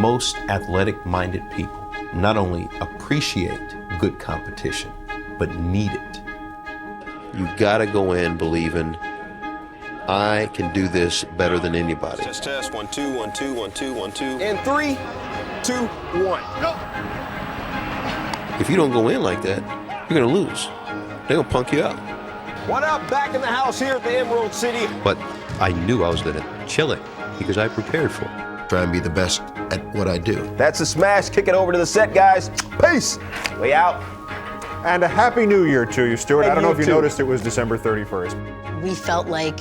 most athletic-minded people not only appreciate good competition, but need it. You gotta go in believing, I can do this better than anybody. Test, 1, 2, 1, 2, 1, 2, 1, 2. And 3, 2, 1, go! If you don't go in like that, you're gonna lose. They're gonna punk you out. What up? Back in the house here at the Emerald City. But I knew I was gonna chill it because I prepared for it. Try and be the best at what I do. That's a smash. Kick it over to the set, guys. Peace. Way out. And a Happy New Year to you, Stuart. And I don't know if you too. noticed it was December 31st. We felt like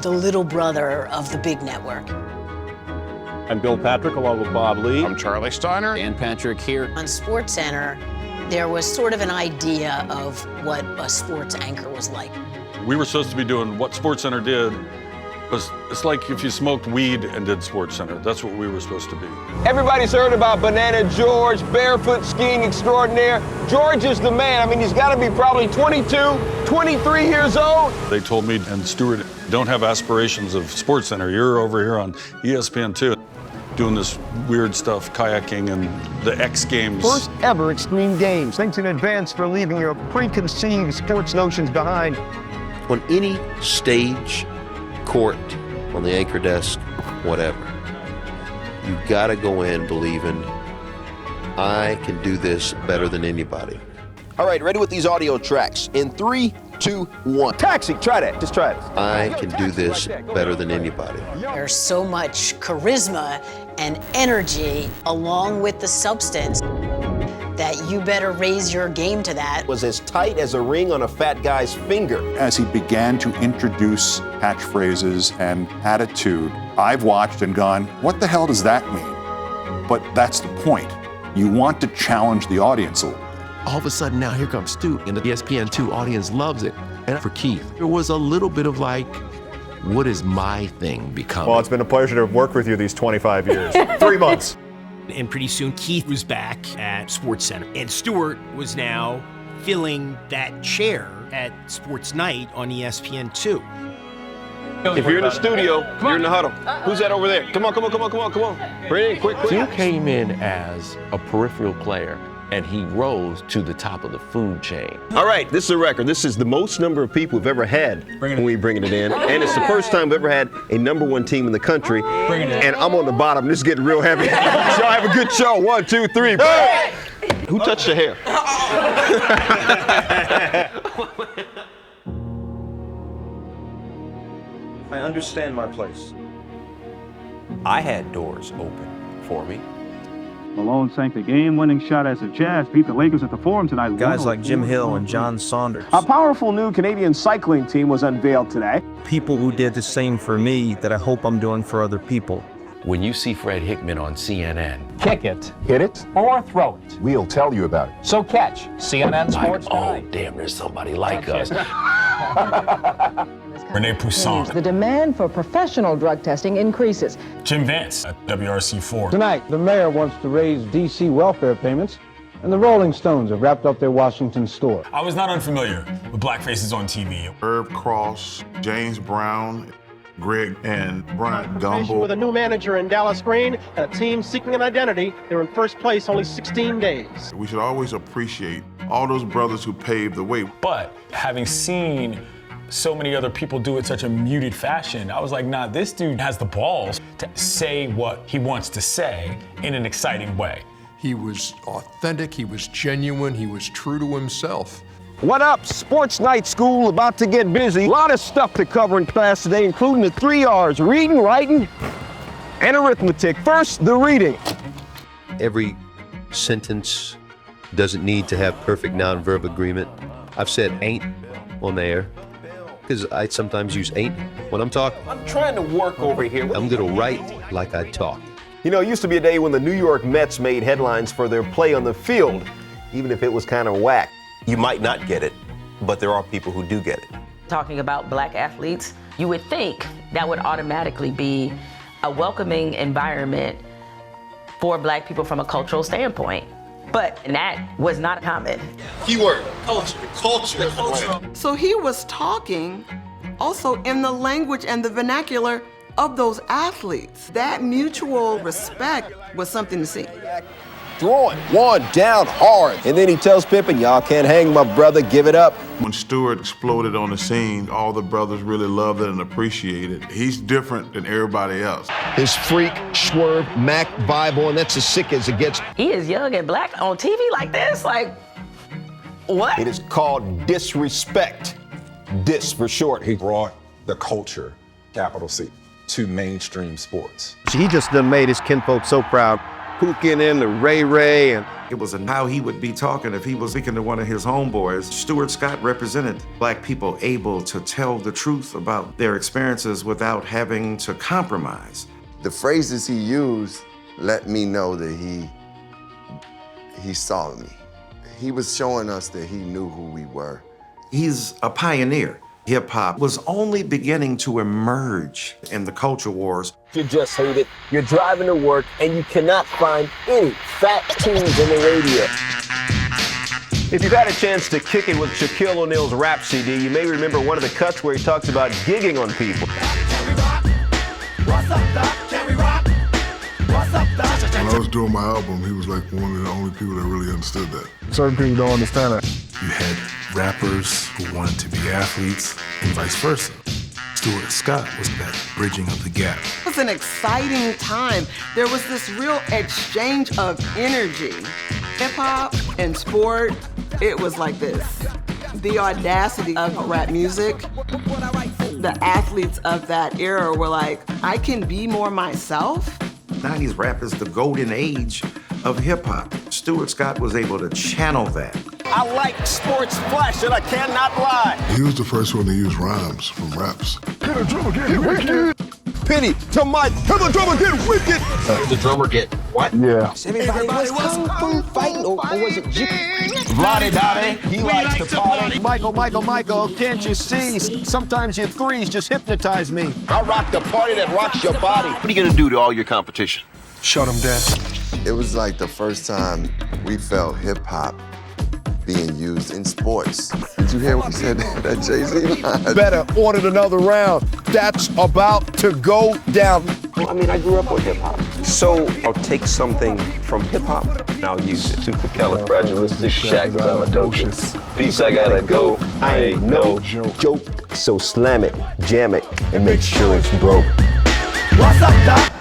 the little brother of the big network. I'm Bill Patrick, along with Bob Lee. I'm Charlie Steiner. And Patrick here. On SportsCenter, there was sort of an idea of what a sports anchor was like. We were supposed to be doing what SportsCenter did. It's like if you smoked weed and did SportsCenter. That's what we were supposed to be. Everybody's heard about Banana George, barefoot skiing extraordinaire. George is the man. I mean, he's got to be probably 22, 23 years old. They told me, and Stuart, don't have aspirations of SportsCenter. You're over here on ESPN too, doing this weird stuff, kayaking and the X Games. First ever Extreme Games. Thanks in advance for leaving your preconceived sports notions behind. On any stage, court, on the anchor desk, whatever, you gotta go in believing, I can do this better than anybody. All right, ready with these audio tracks. In 3, 2, 1. Taxi, try that. Just try it. I can do this better than anybody. There's so much charisma and energy along with the substance that you better raise your game to that. Was as tight as a ring on a fat guy's finger. As he began to introduce catchphrases and attitude, I've watched and gone, what the hell does that mean? But that's the point. You want to challenge the audience a little. All of a sudden now here comes Stu, and the ESPN2 audience loves it. And for Keith, there was a little bit of like, what is my thing becoming? Well, it's been a pleasure to work with you these 25 years. 3 months. And pretty soon Keith was back at SportsCenter. And Stuart was now filling that chair at Sports Night on ESPN2. If you're in the studio, you're in the huddle. Who's that over there? Come on, come on, come on, come on, come on. Bring it in, quick. Stu came in as a peripheral player, and he rose to the top of the food chain. All right, this is a record. This is the most number of people we've ever had when we bring it in. And it's the first time we've ever had a #1 team in the country. And I'm on the bottom. This is getting real heavy. So y'all have a good show. 1, 2, 3. Hey! Who touched your hair? I understand my place. I had doors open for me. Malone sank the game-winning shot as the Jazz beat the Lakers at the Forum tonight. Guys like Jim Hill and John Saunders. A powerful new Canadian cycling team was unveiled today. People who did the same for me that I hope I'm doing for other people. When you see Fred Hickman on CNN, Kick it, Hit it, or throw it. we'll tell you about it. So catch CNN Sports like, oh, Tonight. damn, there's somebody like us. Rene Poussin. The demand for professional drug testing increases. Jim Vance at WRC4. Tonight, the mayor wants to raise D.C. welfare payments, and the Rolling Stones have wrapped up their Washington store. I was not unfamiliar with black faces on TV. Herb Cross, James Brown, Greg and Brian Gumbel. With a new manager in Dallas Green and a team seeking an identity, they're in first place only 16 days. We should always appreciate all those brothers who paved the way. But having seen so many other people do it such a muted fashion, I was like, nah, this dude has the balls to say what he wants to say in an exciting way. He was authentic, he was genuine, he was true to himself. What up? Sports Night School about to get busy. A lot of stuff to cover in class today, including the 3 R's, reading, writing, and arithmetic. First, the reading. Every sentence doesn't need to have perfect noun-verb agreement. I've said ain't on the air because I sometimes use ain't when I'm talking. I'm trying to work over here. I'm gonna write like I talk. You know, it used to be a day when the New York Mets made headlines for their play on the field, even if it was kind of whack. You might not get it, but there are people who do get it. Talking about black athletes, you would think that would automatically be a welcoming environment for black people from a cultural standpoint. But that was not common. Keyword, culture. So he was talking also in the language and the vernacular of those athletes. That mutual respect was something to see. Throwing one down hard. And then he tells Pippen, y'all can't hang my brother, give it up. When Stuart exploded on the scene, all the brothers really loved it and appreciated it. He's different than everybody else. His freak, swerve, Mac Bible, and that's as sick as it gets. He is young and black on TV like this? Like, what? It is called disrespect. Dis for short. He brought the culture, capital C, to mainstream sports. He just done made his kinfolk so proud. Pookin in the Ray, and it was how he would be talking if he was speaking to one of his homeboys. Stuart Scott represented black people able to tell the truth about their experiences without having to compromise. The phrases he used let me know that he saw me. He was showing us that he knew who we were. He's a pioneer. Hip-hop was only beginning to emerge in the culture wars. You just hate it. You're driving to work and you cannot find any fat tunes in the radio. If you've had a chance to kick it with Shaquille O'Neal's rap CD, you may remember one of the cuts where he talks about gigging on people. What's up, Doc? Can we rock? What's up, Doc? When I was doing my album, he was like one of the only people that really understood that. Certain people don't understand that. You had rappers who wanted to be athletes and vice versa. Stuart Scott was that bridging of the gap. It was an exciting time. There was this real exchange of energy. Hip-hop and sport, it was like this. The audacity of rap music, the athletes of that era were like, I can be more myself. 90s rap is the golden age of hip-hop. Stuart Scott was able to channel that. I like sports flash and I cannot lie. He was the first one to use rhymes from raps. Can the drummer get wicked? Penny to Mike, can the drummer get wicked? The drummer get what? Yeah. Everybody was kung fu fighting, or was it Vladi-Dottie, he likes to party. Michael, can't you see? Sometimes your threes just hypnotize me. I rock the party that rocks your body. What are you gonna do to all your competition? Shut them down. It was like the first time we felt hip-hop being used in sports. Did you hear what he said, that Jay-Z line? Better order another round. That's about to go down. Well, I mean, I grew up with hip-hop. So I'll take something from hip-hop and I'll use it. Supercalifragilisticexpialidocious. Peace, I gotta go. I ain't no joke. So slam it, jam it, and make sure it's broke. What's up, Doc?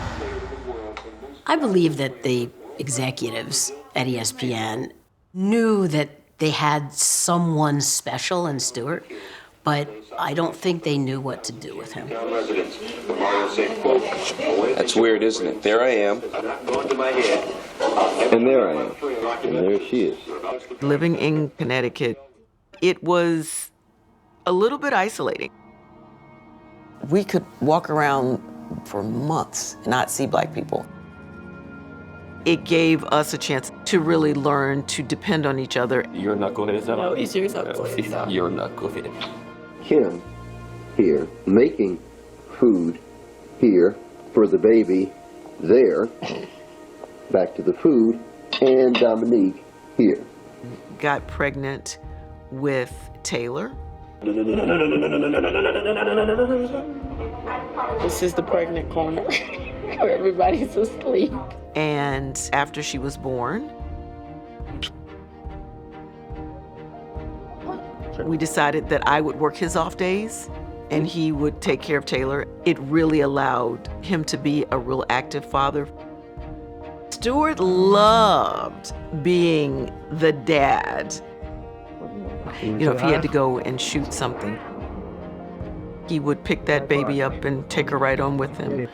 I believe that the executives at ESPN knew that they had someone special in Stuart, but I don't think they knew what to do with him. That's weird, isn't it? There I am. And there I am. And there she is. Living in Connecticut, it was a little bit isolating. We could walk around for months and not see black people. It gave us a chance to really learn to depend on each other. You're knucklehead. No, he's your knucklehead. You're knucklehead. Kim here making food here for the baby there, back to the food, and Dominique here. Got pregnant with Taylor. This is the pregnant corner where everybody's asleep. And after she was born, we decided that I would work his off days and he would take care of Taylor. It really allowed him to be a real active father. Stuart loved being the dad. You know, if he had to go and shoot something, he would pick that baby up and take her right on with him.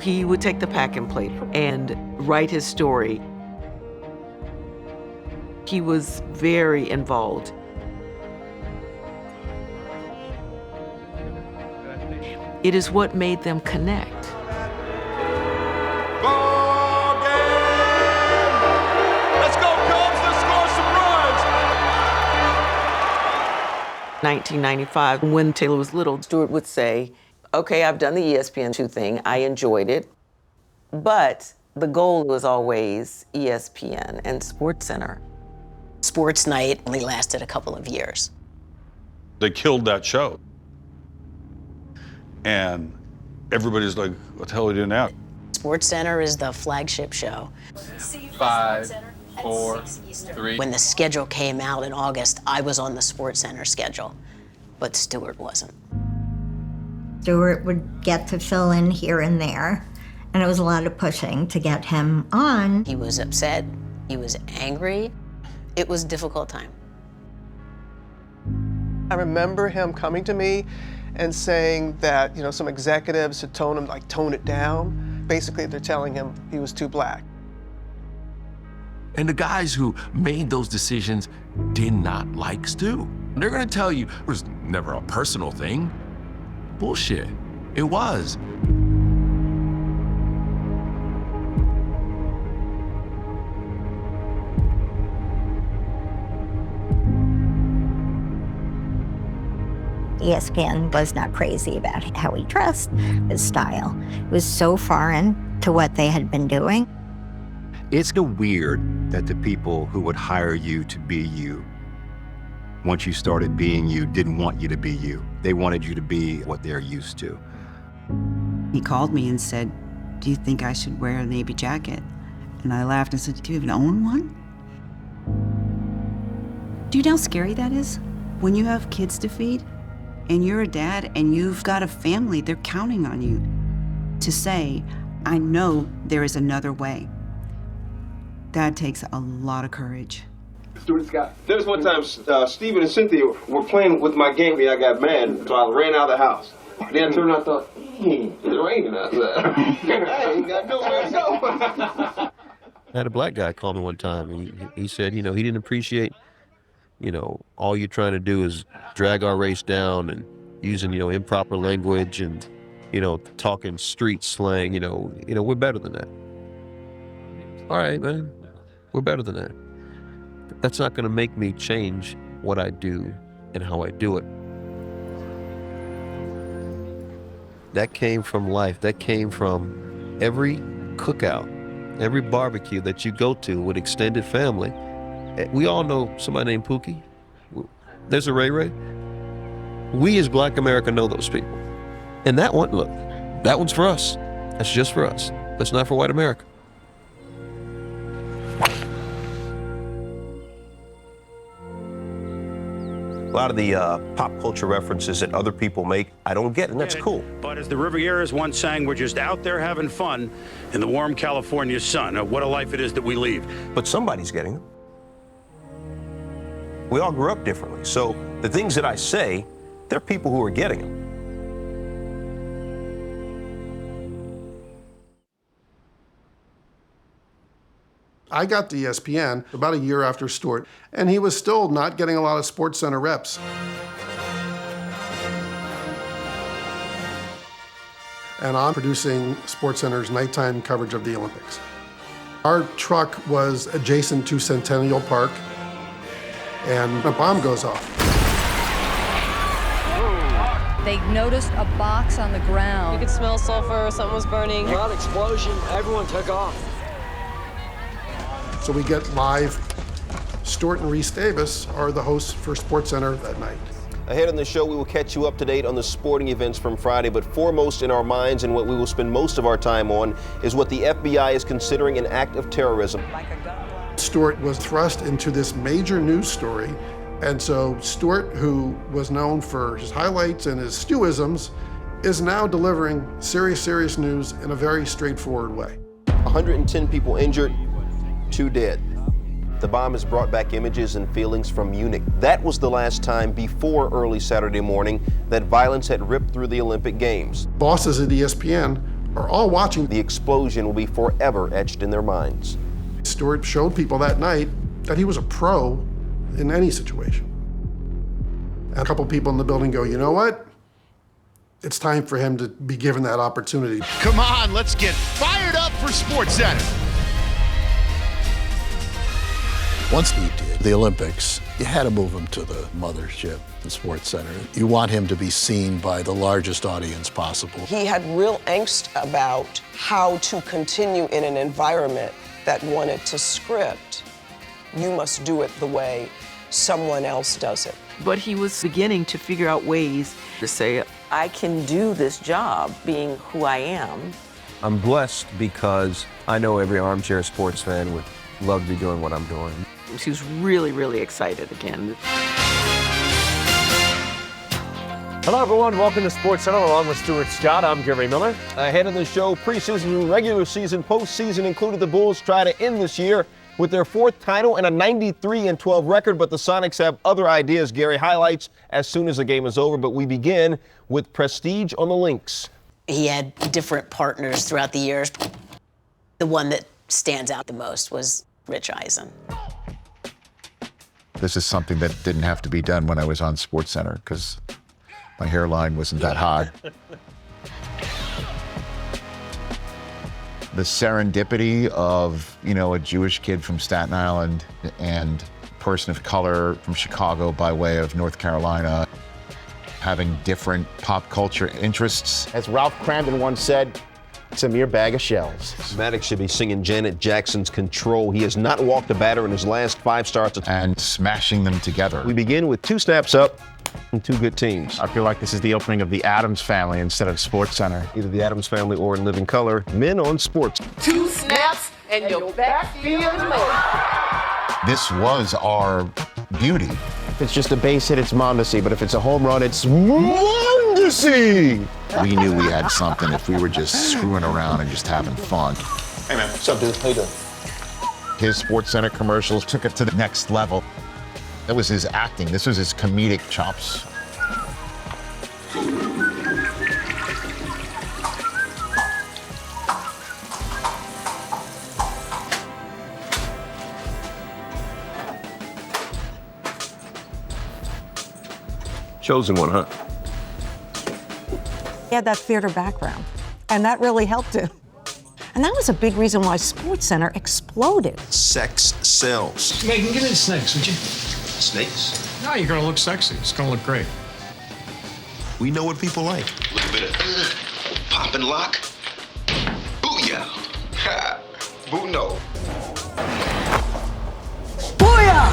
He would take the pack and plate and write his story. He was very involved. It is what made them connect. 1995, when Taylor was little, Stuart would say, okay, I've done the ESPN 2 thing. I enjoyed it. But the goal was always ESPN and SportsCenter. Sports Night only lasted a couple of years. They killed that show. And everybody's like, what the hell are we doing now? SportsCenter is the flagship show. 5, 4, 3. When the schedule came out in August, I was on the SportsCenter schedule, but Stuart wasn't. Stuart would get to fill in here and there, and it was a lot of pushing to get him on. He was upset, he was angry. It was a difficult time. I remember him coming to me and saying that, some executives had told him, tone it down. Basically, they're telling him he was too black. And the guys who made those decisions did not like Stu. They're gonna tell you it was never a personal thing. Bullshit. It was. ESPN was not crazy about how he dressed, his style. It was so foreign to what they had been doing. It's no weird that the people who would hire you to be you, once you started being you, didn't want you to be you. They wanted you to be what they're used to. He called me and said, "Do you think I should wear a navy jacket?" And I laughed and said, "Do you even own one?" Do you know how scary that is? When you have kids to feed, and you're a dad, and you've got a family, they're counting on you to say, "I know there is another way." That takes a lot of courage. Stuart Scott. There was one time Stephen and Cynthia were playing with my game and I got mad, so I ran out of the house. Then I turned around and thought, it's raining outside. I ain't got nowhere to go. I had a black guy call me one time, and he said, he didn't appreciate, all you're trying to do is drag our race down and using, improper language and, talking street slang, we're better than that. All right, man, we're better than that. That's not going to make me change what I do and how I do it. That came from life. That came from every cookout, every barbecue that you go to with extended family. We all know somebody named Pookie. There's a Ray Ray. We as Black America know those people. And that one, look, that one's for us. That's just for us. That's not for white America. A lot of the pop culture references that other people make, I don't get, and that's cool. But as the Rivieras once sang, we're just out there having fun in the warm California sun. What a life it is that we lead. But somebody's getting them. We all grew up differently. So the things that I say, there are people who are getting them. I got to ESPN about a year after Stuart, and he was still not getting a lot of SportsCenter reps. And I'm producing SportsCenter's nighttime coverage of the Olympics. Our truck was adjacent to Centennial Park, and a bomb goes off. They noticed a box on the ground. You could smell sulfur, something was burning. Loud explosion, everyone took off. So we get live. Stuart and Reese Davis are the hosts for SportsCenter that night. Ahead on the show, we will catch you up to date on the sporting events from Friday, but foremost in our minds and what we will spend most of our time on is what the FBI is considering an act of terrorism. Stuart was thrust into this major news story, and so Stuart, who was known for his highlights and his Stewisms, is now delivering serious news in a very straightforward way. 110 people injured, 2 dead. The bomb has brought back images and feelings from Munich. That was the last time before early Saturday morning that violence had ripped through the Olympic Games. Bosses at ESPN are all watching. The explosion will be forever etched in their minds. Stuart showed people that night that he was a pro in any situation. And a couple people in the building go, you know what? It's time for him to be given that opportunity. Come on, let's get fired up for SportsCenter. Once he did the Olympics, you had to move him to the mothership, the SportsCenter. You want him to be seen by the largest audience possible. He had real angst about how to continue in an environment that wanted to script. You must do it the way someone else does it. But he was beginning to figure out ways to say, I can do this job being who I am I'm blessed because I know every armchair sports fan would love to be doing what I'm doing. She was really, really excited again. Hello, everyone. Welcome to SportsCenter along with Stuart Scott. I'm Gary Miller. Ahead of the show, preseason, regular season, postseason included. The Bulls try to end this year with their 4th title and a 93-12 record, but the Sonics have other ideas. Gary, highlights as soon as the game is over, but we begin with prestige on the links. He had different partners throughout the years. The one that stands out the most was Rich Eisen. This is something that didn't have to be done when I was on SportsCenter because my hairline wasn't that high. The serendipity of, a Jewish kid from Staten Island and person of color from Chicago by way of North Carolina, having different pop culture interests. As Ralph Cramden once said, it's a mere bag of shells. Maddox should be singing Janet Jackson's Control. He has not walked a batter in his last 5 starts. And smashing them together. We begin with 2 snaps up and 2 good teams. I feel like this is the opening of the Addams Family instead of SportsCenter. Either the Addams Family or in living color. Men on Sports. 2 snaps and your back feeling low. This was our beauty. If it's just a base hit, it's Mondesi, but if it's a home run, it's Mondesi! We knew we had something if we were just screwing around and just having fun. Hey, man. What's up, dude? How you doing? His SportsCenter commercials took it to the next level. That was his acting. This was his comedic chops. Chosen one, huh? He had that theater background, and that really helped him. And that was a big reason why SportsCenter exploded. Sex sells. Megan, give me the snakes, would you? Snakes? No, you're gonna look sexy. It's gonna look great. We know what people like. A little bit of pop and lock. Booyah! Ha! Boo no. Booyah!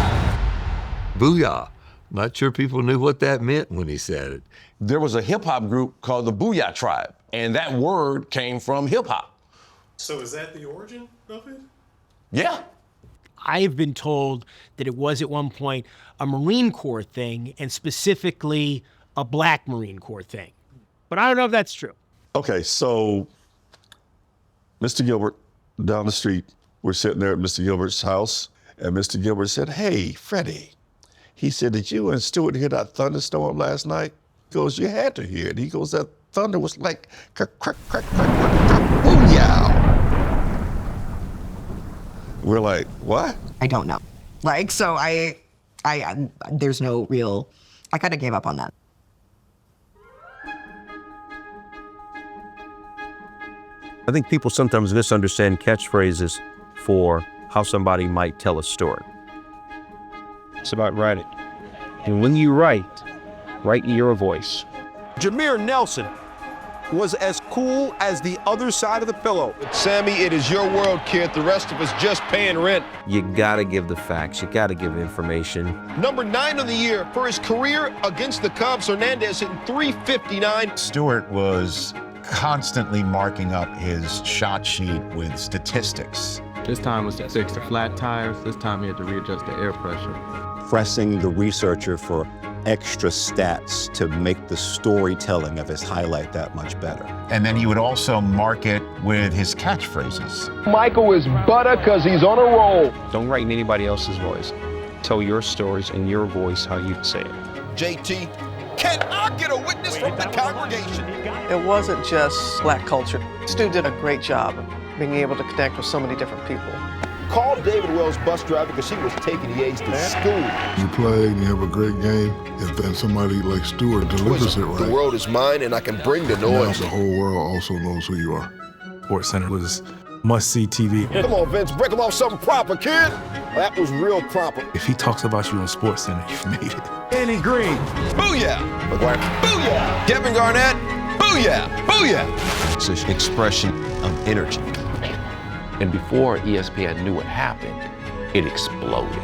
Booyah. Not sure people knew what that meant when he said it. There was a hip-hop group called the Boo-Yah tribe, and that word came from hip-hop. So is that the origin of it? Yeah. I've been told that it was at one point a Marine Corps thing, and specifically a Black Marine Corps thing. But I don't know if that's true. Okay, so Mr. Gilbert, down the street, we're sitting there at Mr. Gilbert's house, and Mr. Gilbert said, "Hey, Freddie," he said, "did you and Stuart hear that thunderstorm last night?" He goes, "You had to hear it." He goes, "That thunder was like crack, crack, crack, crack, crack, crack, booyah." We're like, what? I don't know. So there's no real, I kind of gave up on that. I think people sometimes misunderstand catchphrases for how somebody might tell a story. It's about writing. And when you write in your voice. Jameer Nelson was as cool as the other side of the pillow. Sammy, it is your world, kid. The rest of us just paying rent. You gotta give the facts. You gotta give information. Number 9 of the year for his career against the Cubs, Hernandez hitting .359. Stewart was constantly marking up his shot sheet with statistics. This time was to fix the flat tires. This time he had to readjust the air pressure. Pressing the researcher for extra stats to make the storytelling of his highlight that much better. And then he would also mark it with his catchphrases. Michael is butter because he's on a roll. Don't write in anybody else's voice. Tell your stories in your voice how you say it. JT, can I get a witness from the congregation? It wasn't just Black culture. Stu did a great job of being able to connect with so many different people. Call David Wells, bus driver, because he was taking the A's to school. You play and you have a great game, and then somebody like Stewart delivers it right. The world is mine, and I can bring the noise. Now the whole world also knows who you are. SportsCenter was must-see TV. Come on, Vince, break him off something proper, kid. That was real proper. If he talks about you on SportsCenter, you've made it. Andy Green. Booyah. McGuire. Booyah. Kevin Garnett. Booyah. Booyah. It's an expression of energy. And before ESPN knew what happened, it exploded.